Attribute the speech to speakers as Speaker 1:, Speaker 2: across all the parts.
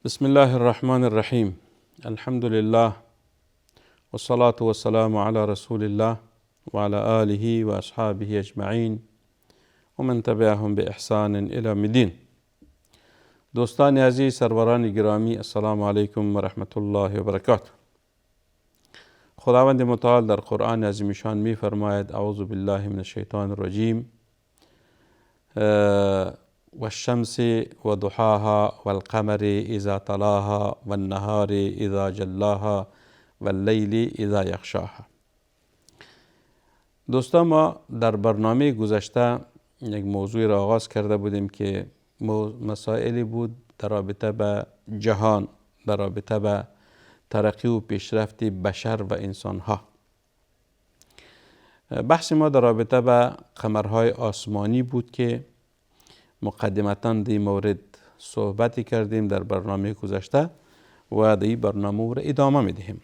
Speaker 1: بسم الله الرحمن الرحیم. الحمد لله والصلاة والسلام على رسول الله وعلى آله وأصحابه أجمعین ومن تبعهم بإحسان إلى یوم الدین. دوستان عزیز، سروران گرامی، السلام علیکم و رحمت الله و برکاته. خداوند متعال در قرآن عظیم شان می فرماید: اعوذ بالله من الشیطان الرجیم والشمس وضحاها والقمر اذا تلاها والنهار اذا جلاها واللیل اذا یغشاها. دوستان، ما در برنامه گذشته یک موضوع را آغاز کرده بودیم که مسائلی بود در رابطه به جهان، در رابطه به ترقی و پیشرفت بشر و انسانها. بحث ما در رابطه به قمرهای آسمانی بود که مقدمتاً در این مورد صحبتی کردیم در برنامه گذشته و در این برنامه را ادامه میدهیم.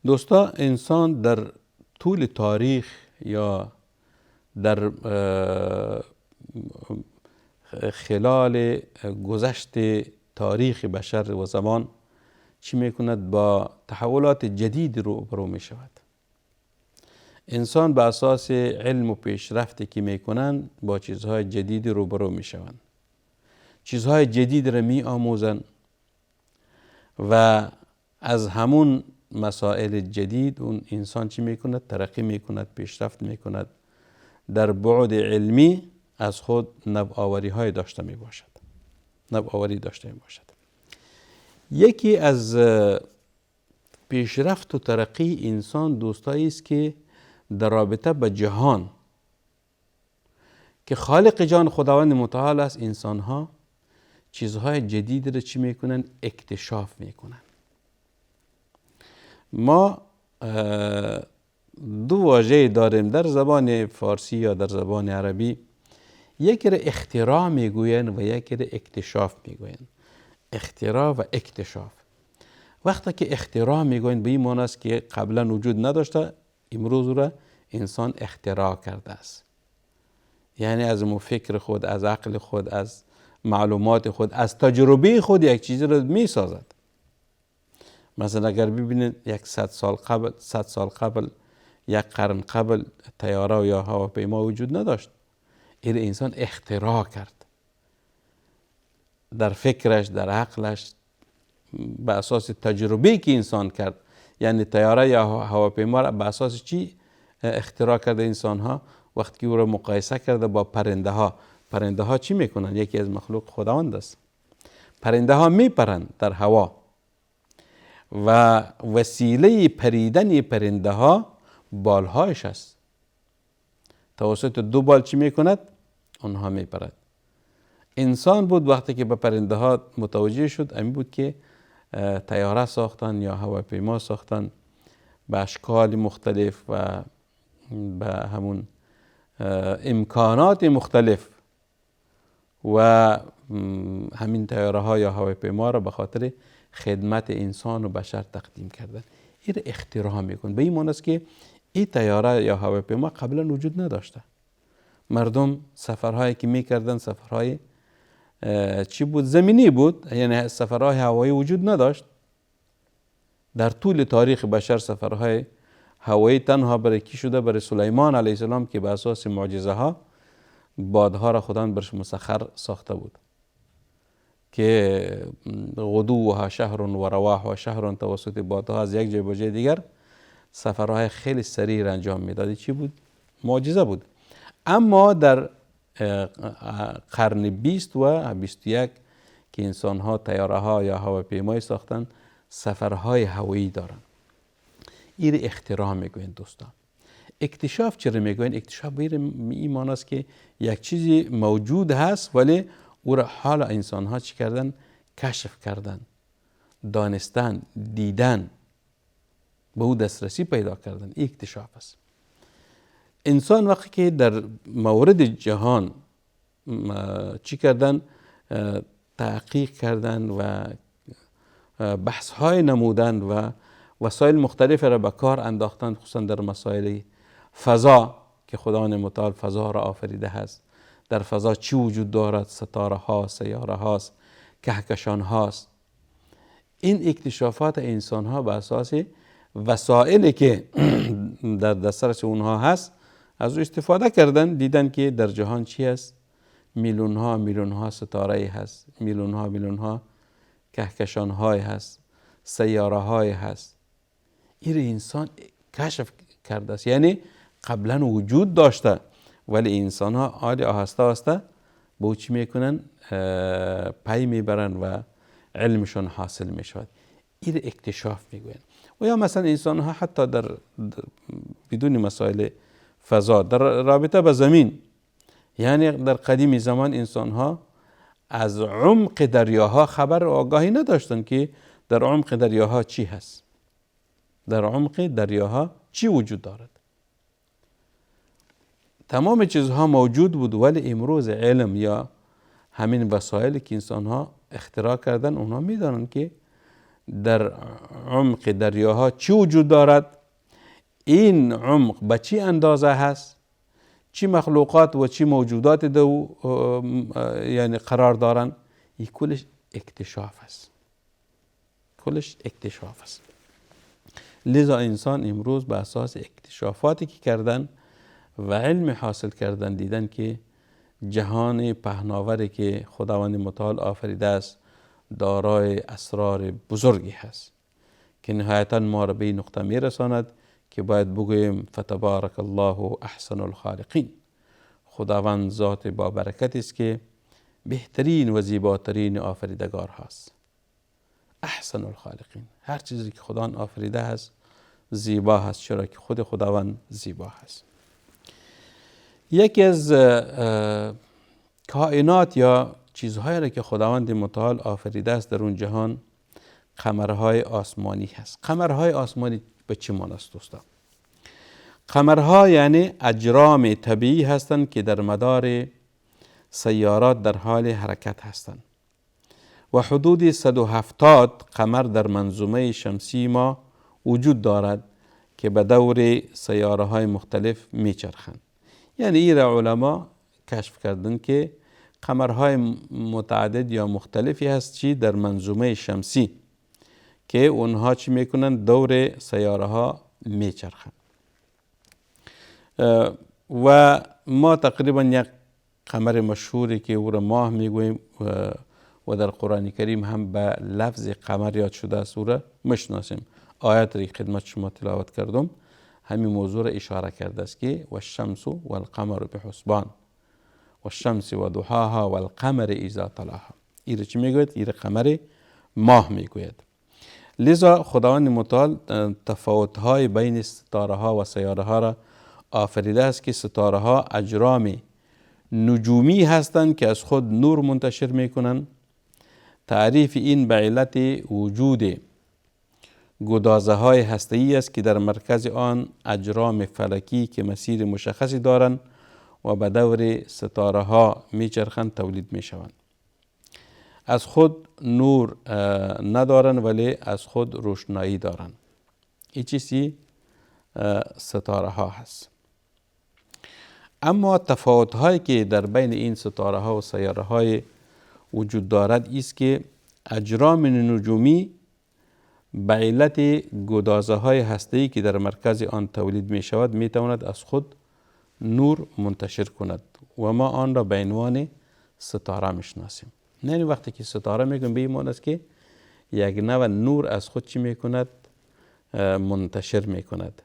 Speaker 1: دوستا، انسان در طول تاریخ یا در خلال گذشت تاریخ بشر و زمان چی میکند؟ با تحولات جدید روبرو میشود. انسان به اساس علم و پیشرفتی که میکنند با چیزهای جدید روبرو میشوند، چیزهای جدید را می آموزند و از همون مسائل جدید اون انسان چی میکند؟ ترقی میکند، پیشرفت میکند، در بعد علمی از خود نوآوری های داشته می باشد، نوآوری داشته می باشد. یکی از پیشرفت و ترقی انسان دوستایی است که در رابطه به جهان که خالق جان خداوند متعال است، انسان ها چیزهای جدید را چی میکنن؟ اکتشاف میکنن. ما دو واژه داریم در زبان فارسی یا در زبان عربی، یکی را اختراع میگوین و یکی را اکتشاف میگوین. اختراع و اکتشاف. وقتی که اختراع میگوین به این معنی است که قبلا وجود نداشته، امروز را انسان اختراع کرده است. یعنی از فکر خود، از عقل خود، از معلومات خود، از تجربه خود یک چیزی را می سازد. مثلا اگر ببینید 100 سال قبل، یک قرن قبل طیاره یا هواپیما وجود نداشت. این انسان اختراع کرد. در فکرش، در عقلش، به اساس تجربه که انسان کرد. یعنی طیاره یا هواپیما را به اساس چی اختراع کرده انسان ها؟ وقتی که او را مقایسه کرده با پرنده ها. پرنده ها چی میکنن؟ یکی از مخلوق خداوند است. پرنده ها میپرند در هوا و وسیله پریدن پرنده ها بالهایش است. توسط دو بال چی میکند؟ اونها میپرد. انسان بود وقتی که به پرنده ها متوجه شد، همین بود که طیاره ساختن یا هواپیما ساختن به اشکال مختلف و به همون امکانات مختلف و همین طیاره ها یا هواپیما را به خاطر خدمت انسان و بشر تقدیم کردن. این را اختراع میکن. به این معنی است که این طیاره یا هواپیما قبلا وجود نداشته. مردم سفرهایی که میکردن سفرهای چی بود؟ زمینی بود. یعنی سفرهای هوایی وجود نداشت. در طول تاریخ بشر سفرهای هوایی تنها برای کی شده؟ برای سلیمان علیه السلام که به اساس معجزه ها بادها را خداوند برش مسخر ساخته بود که غدوها شهر و رواحها شهر، توسط بادها از یک جای به جای دیگر سفرهای خیلی سریع انجام میداد. چی بود؟ معجزه بود. اما در قرن 20 و 21 که انسان ها طیاره ها یا هواپیمای ساختن، سفرهای هوایی دارن. این اختراع میگوین دوستان. اکتشاف چرا میگوین؟ اکتشاف این معنی است که یک چیزی موجود هست ولی او را حال انسان ها چی کردن؟ کشف کردن، دانستن، دیدن، به او دسترسی پیدا کردن. این اکتشاف است. انسان وقتی که در مورد جهان چی کردن؟ تحقیق کردن و بحث های نمودن و وسایل مختلف را به کار انداختن، خصوصا در مسائل فضا که خداوند متعال فضا را آفریده هست. در فضا چی وجود دارد؟ ستاره ها، سیاره هاست، کهکشان هاست. این اکتشافات انسان ها به اساس وسایلی که در دسترس اونها هست از او استفاده کردن، دیدن که در جهان چی هست؟ میلیون ها ستاره هست، میلیون ها کهکشان های هست، سیاره های هست. این انسان کشف کرده است. یعنی قبلا وجود داشته ولی انسان ها آهسته آهسته به چی میکنن؟ پی میبرن و علمشون حاصل میشود. این اکتشاف میگوین. و یا مثلا انسان ها حتی در بدون مسائل فضا در رابطه با زمین، یعنی در قدیم زمان انسان ها از عمق دریاها خبر و آگاهی نداشتن که در عمق دریاها چی هست، در عمق دریاها چی وجود دارد. تمام چیزها موجود بود ولی امروز علم یا همین وسایلی که انسان ها اختراع کردن اونها میدانن که در عمق دریاها چی وجود دارد، این عمق به چی اندازه هست، چی مخلوقات و چی موجودات دو یعنی قرار دارن. این کلش اکتشاف است، کلش اکتشاف است. لذا انسان امروز به اساس اکتشافاتی که کردن و علم حاصل کردن دیدن که جهان پهناوری که خداوند متعال آفریده است دارای اسرار بزرگی هست که نهایتا ما را به این نقطه می رساند که باید بگوییم فتبارک الله احسن الخالقین. خداوند ذات با برکت است که بهترین و زیباترین آفریدگار هست. احسن الخالقین، هر چیزی که خداوند آفریده هست زیبا هست، چرا که خود خداوند زیبا هست. یکی از کائنات یا چیزهایی را که خداوند متعال آفریده است در اون جهان قمرهای آسمانی هست. قمرهای آسمانی به چه معنی است دوستان؟ قمرها یعنی اجرام طبیعی هستند که در مدار سیارات در حال حرکت هستند و حدود 170 قمر در منظومه شمسی ما وجود دارد که به دور سیاره های مختلف میچرخند. یعنی این علما کشف کردن که قمرهای متعدد یا مختلفی هست چی در منظومه شمسی که اونها چی میکنن؟ دور سیاره ها میچرخند. و ما تقریبا یک قمر مشهوری که او را ماه میگوییم و در قرآن کریم هم به لفظ قمر یاد شده است او را مشناسیم. آیت را خدمت شما تلاوت کردم همین موضوع را اشاره کرده است که و الشمس و القمر بحسبان و الشمس و ضحاها و القمر اذا طلاها. این را چی میگوید؟ این را قمر ماه میگوید. لذا خداوند متعال تفاوت‌های بین ستاره ها و سیاره ها را آفریده است که ستاره ها اجرام نجومی هستند که از خود نور منتشر میکنند. تعریف این به علت وجود گدازه های هسته‌ای است که در مرکز آن اجرام فلکی که مسیر مشخصی دارند و به دور ستاره ها میچرخند تولید میشوند. از خود نور ندارند ولی از خود روشنایی دارند. این چیزی ستاره ها هست. اما تفاوت هایی که در بین این ستاره ها و سیاره های وجود دارد است که اجرام نجومی به علت گدازه های هسته‌ای که در مرکز آن تولید می شود می تواند از خود نور منتشر کند و ما آن را به عنوان ستاره میشناسیم. نه وقتی که ستاره میگم به این معنی است که یک نوع نور از خود چی میکند؟ منتشر میکند.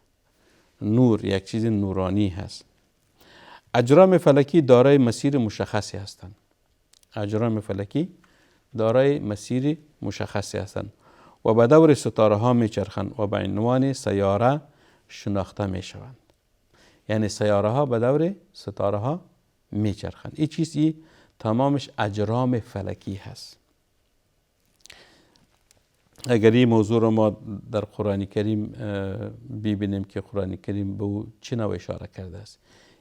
Speaker 1: نور یک چیز نورانی هست. اجرام فلکی دارای مسیر مشخصی هستند. اجرام فلکی دارای مسیر مشخصی هستند و به دور ستاره ها میچرخند و به عنوان سیاره شناخته میشوند. یعنی سیاره ها به دور ستاره ها میچرخند. این چیزی تمامش اجرام فلکی هست. اگر این موضوع رو ما در قرآن کریم ببینیم که قرآن کریم به او چه نوع اشاره کرده است.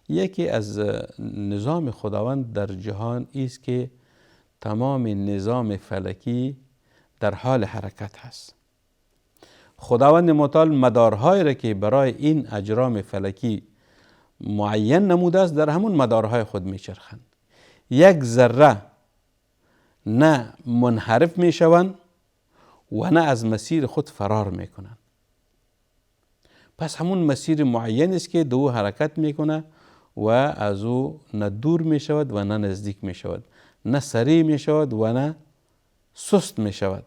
Speaker 1: یکی از نظام خداوند در جهان است که تمام نظام فلکی در حال حرکت هست. خداوند متعال مدارهای را که برای این اجرام فلکی معین نموده است در همون مدارهای خود میچرخند. یک ذره نه منحرف می شوند و نه از مسیر خود فرار می کنند. پس همون مسیر معین است که دو حرکت می کنه و از او نه دور می شود و نه نزدیک می شود، نه سریع می شود و نه سست می شود،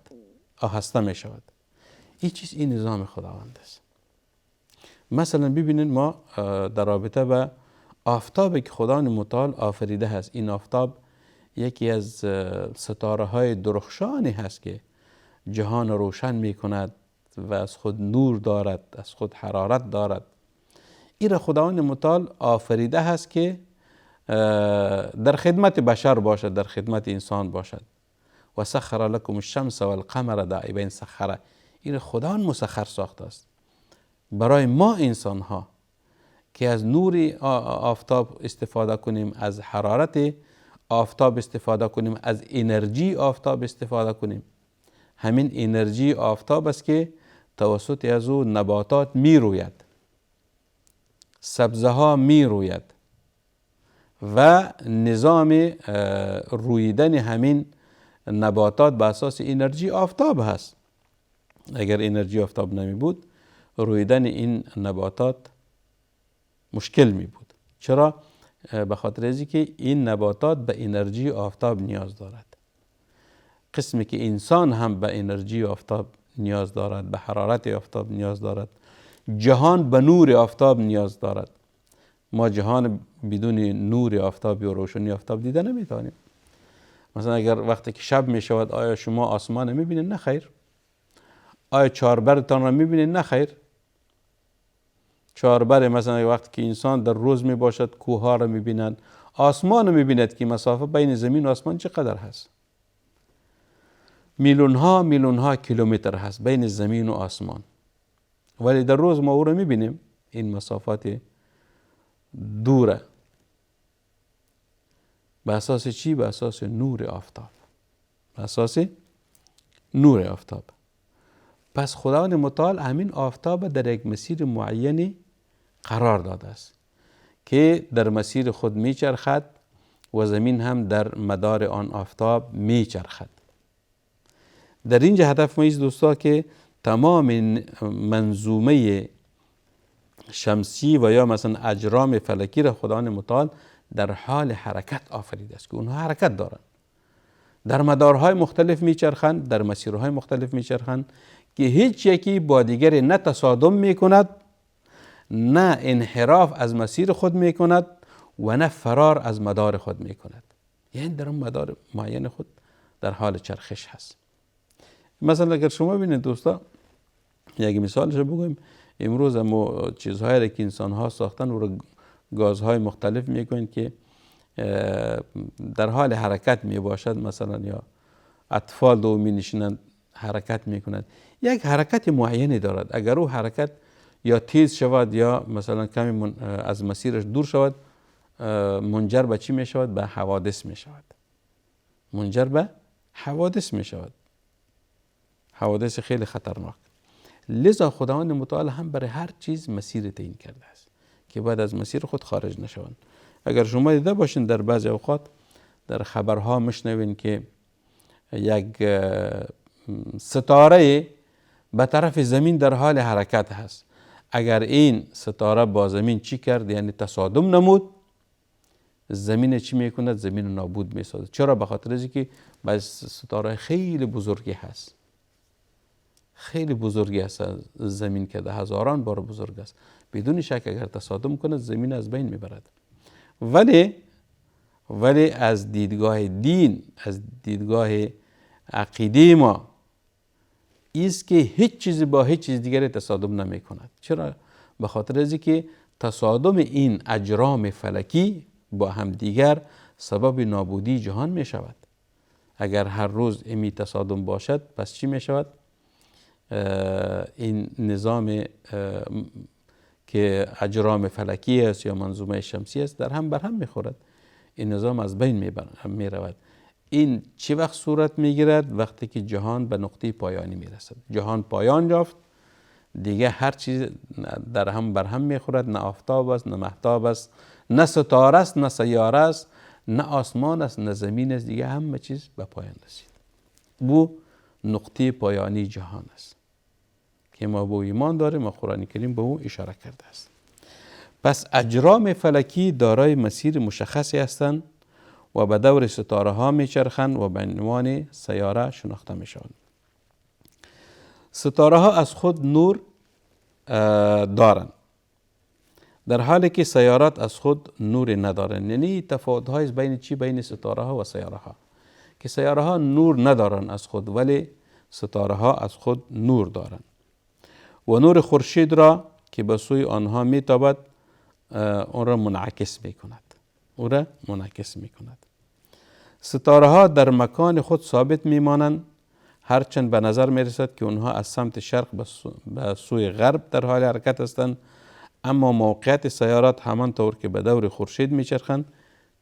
Speaker 1: آهسته می شود. این چیز این نظام خداوند است. مثلا ببینید ما در رابطه به آفتابی که خداوند متعال آفریده هست، این آفتاب یکی از ستاره های درخشانی هست که جهان روشن می کند و از خود نور دارد، از خود حرارت دارد. این را خداوند متعال آفریده هست که در خدمت بشر باشد، در خدمت انسان باشد. و سخر لکم الشمس و القمر دائبین سخره. این خداوند مسخر ساخته است برای ما انسان ها که از نور آفتاب استفاده کنیم، از حرارت آفتاب استفاده کنیم، از انرژی آفتاب استفاده کنیم. همین انرژی آفتاب است که توسط از او نباتات می روید، سبزه ها می روید و نظام رویدن همین نباتات به اساس انرژی آفتاب هست. اگر انرژی آفتاب نمی بود رویدن این نباتات مشکل می بود. چرا؟ به خاطر اینکه که این نباتات به انرژی آفتاب نیاز دارد. قسمی که انسان هم به انرژی آفتاب نیاز دارد، به حرارت آفتاب نیاز دارد. جهان به نور آفتاب نیاز دارد. ما جهان بدون نور آفتاب و روشنی آفتاب دیده نمیتوانیم. مثلا اگر وقتی که شب می شود آیا شما آسمان می بینید؟ نه خیر. آیا چهاربرتان را می بینید؟ نه خیر. چهاربر مثلا وقتی که انسان در روز می باشد کوه ها را می بیند، آسمان می بیند که مسافت بین زمین و آسمان چقدر هست؟ میلیون ها کیلومتر هست بین زمین و آسمان، ولی در روز ما او را می بینیم. این مسافت دوره. به اساس چی؟ به اساس نور آفتاب. به اساس نور آفتاب. پس خداوند متعال همین آفتاب در یک مسیر معینی قرار داده است که در مسیر خود می چرخد و زمین هم در مدار آن آفتاب می چرخد. در اینجا هدف ما ایست دوستا که تمام منظومه شمسی و یا مثلا اجرام فلکی را خداوند متعال در حال حرکت آفریده است که اونها حرکت دارند، در مدارهای مختلف میچرخند، در مسیرهای مختلف میچرخند که هیچ یکی با دیگری نه تصادم میکند، نه انحراف از مسیر خود میکند و نه فرار از مدار خود میکند. یعنی در اون مدار معین خود در حال چرخش هست. مثلا اگر شما ببینید دوستا، یک مثالش بگویم، امروز ما چیزهایی که انسان ها ساختن و گازهای مختلف میکنن که در حال حرکت می باشد، مثلا یا اطفال دو می نشینند حرکت می کنند، یک حرکت معینی دارد. اگر او حرکت یا تیز شود یا مثلا کمی از مسیرش دور شود، منجر به چی می شود؟ به حوادث می شود. منجر به حوادث می شود، حوادث خیلی خطرناک. لذا خداوند متعال هم برای هر چیز مسیر تعیین کرده است که بعد از مسیر خود خارج نشوند. اگر شما دیده باشین در بعضی اوقات در خبرها میشنوین که یک ستاره به طرف زمین در حال حرکت هست. اگر این ستاره با زمین چی کرد، یعنی تصادم نمود، زمین چی میکند؟ زمین نابود میسازد. چرا؟ به خاطر اینکه بعضی ستاره خیلی بزرگی هست، خیلی بزرگی است، زمین که ده هزاران بار بزرگ است. بدون شک اگر تصادم کند زمین از بین میبرد. ولی از دیدگاه دین، از دیدگاه عقیده ما ایست که هیچ چیزی با هیچ چیز دیگری تصادم نمی کند. چرا؟ به خاطر از که تصادم این اجرام فلکی با هم دیگر سبب نابودی جهان می شود. اگر هر روز امی تصادم باشد پس چی می شود؟ این نظام که اجرام فلکی است یا منظومه شمسی است در هم بر هم می خورد. این نظام از بین می رود. این چه وقت صورت می گیرد؟ وقتی که جهان به نقطه پایانی می رسد. جهان پایان یافت، دیگه هر چیز در هم بر هم می خورد. نه آفتاب است، نه مهتاب است، نه ستاره است، نه سیاره است، نه آسمان است نه زمین است، دیگه همه چیز به پایان رسید. بو نقطه پایانی جهان است که ما به ایمان داریم و قرآن کریم به او اشاره کرده است. پس اجرام فلکی دارای مسیر مشخصی هستند و به دور ستاره ها میچرخند و به عنوان سیاره شناخته میشوند. ستاره ها از خود نور دارند، در حالی که سیارات از خود نور ندارند. یعنی تفاوت های بین چی؟ بین ستاره ها و سیاره ها، که سیاره ها نور ندارند از خود، ولی ستاره ها از خود نور دارند و نور خورشید را که به سوی آنها میتابد اون را منعکس میکند. ستاره ها در مکان خود ثابت میمانند، هرچند به نظر میرسد که اونها از سمت شرق به سوی غرب در حال حرکت هستند، اما موقعیت سیارات همانطور که به دور خورشید میچرخند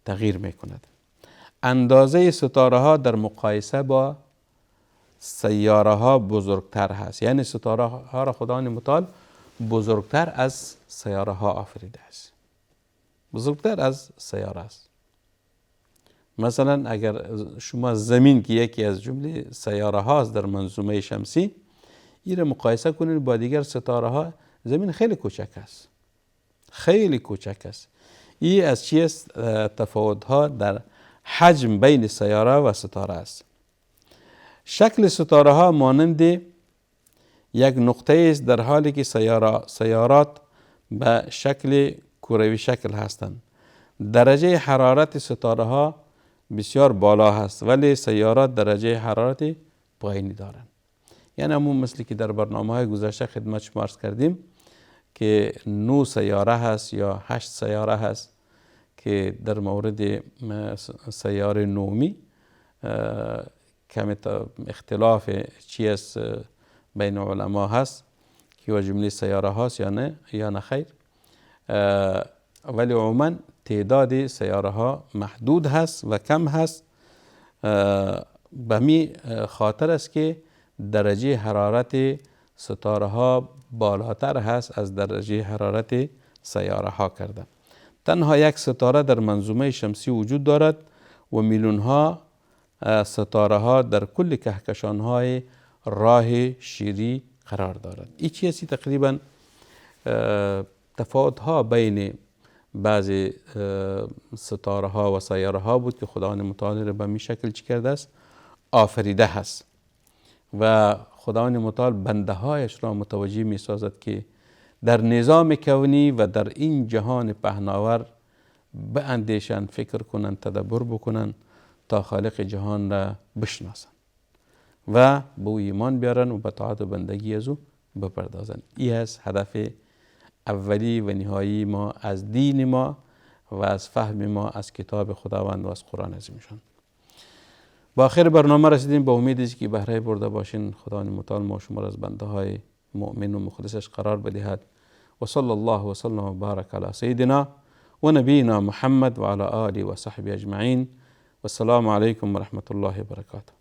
Speaker 1: تغییر میکند. اندازه ستاره ها در مقایسه با سیاره ها بزرگتر هست، یعنی ستاره ها را خداوند متعال بزرگتر از سیاره ها آفریده است، بزرگتر از سیاره است. مثلا اگر شما زمین که یکی از جمله سیاره هاست در منظومه شمسی، این را مقایسه کنید با دیگر ستاره ها، زمین خیلی کوچک است، خیلی کوچک است. این از چی است؟ تفاوت ها در حجم بین سیاره و ستاره است. شکل ستاره ها مانند یک نقطه است، در حالی که سیارات به شکل کروی شکل هستند. درجه حرارت ستاره ها بسیار بالا هست، ولی سیارات درجه حرارت پایینی دارند. یعنی همون مثل که در برنامه های گذشته خدمت شما عرض کردیم که 9 سیاره هست یا 8 سیاره هست که در مورد سیاره نومی کمی اختلاف چی است بین علما هست که و جمله سیاره هاست یا نه خیر، ولی عموما تعداد سیاره ها محدود هست و کم هست. به می خاطر است که درجه حرارت ستاره ها بالاتر هست از درجه حرارت سیاره ها کرده. تنها یک ستاره در منظومه شمسی وجود دارد و میلیون ها ستاره ها در کل کهکشان های راه شیری قرار دارد. این چیزی تقریبا تفاوت ها بین بعضی ستاره ها و سیاره ها بود که خداوند متعال را به می شکل چی کرده است؟ آفریده هست و خداوند متعال بنده هایش را متوجه می سازد که در نظام کونی و در این جهان پهناور باندیشند، فکر کنند، تدبر بکنند تا خالق جهان را بشناسند و به او ایمان بیارن و به طاعت و بندگی از او بپردازند. این است هدف اولی و نهایی ما از دین ما و از فهم ما از کتاب خداوند و از قرآن عظیمشان. با آخر برنامه رسیدیم. با امید است که بهره برده باشین. خداوند متعال ما شما را از بنده های مؤمن و مخلصش قرار بدهد. و صلی الله و سلم و بارک علی سیدنا و نبینا محمد و علی آله و صحبه اجمعین. و السلام علیکم و رحمت الله و برکاته.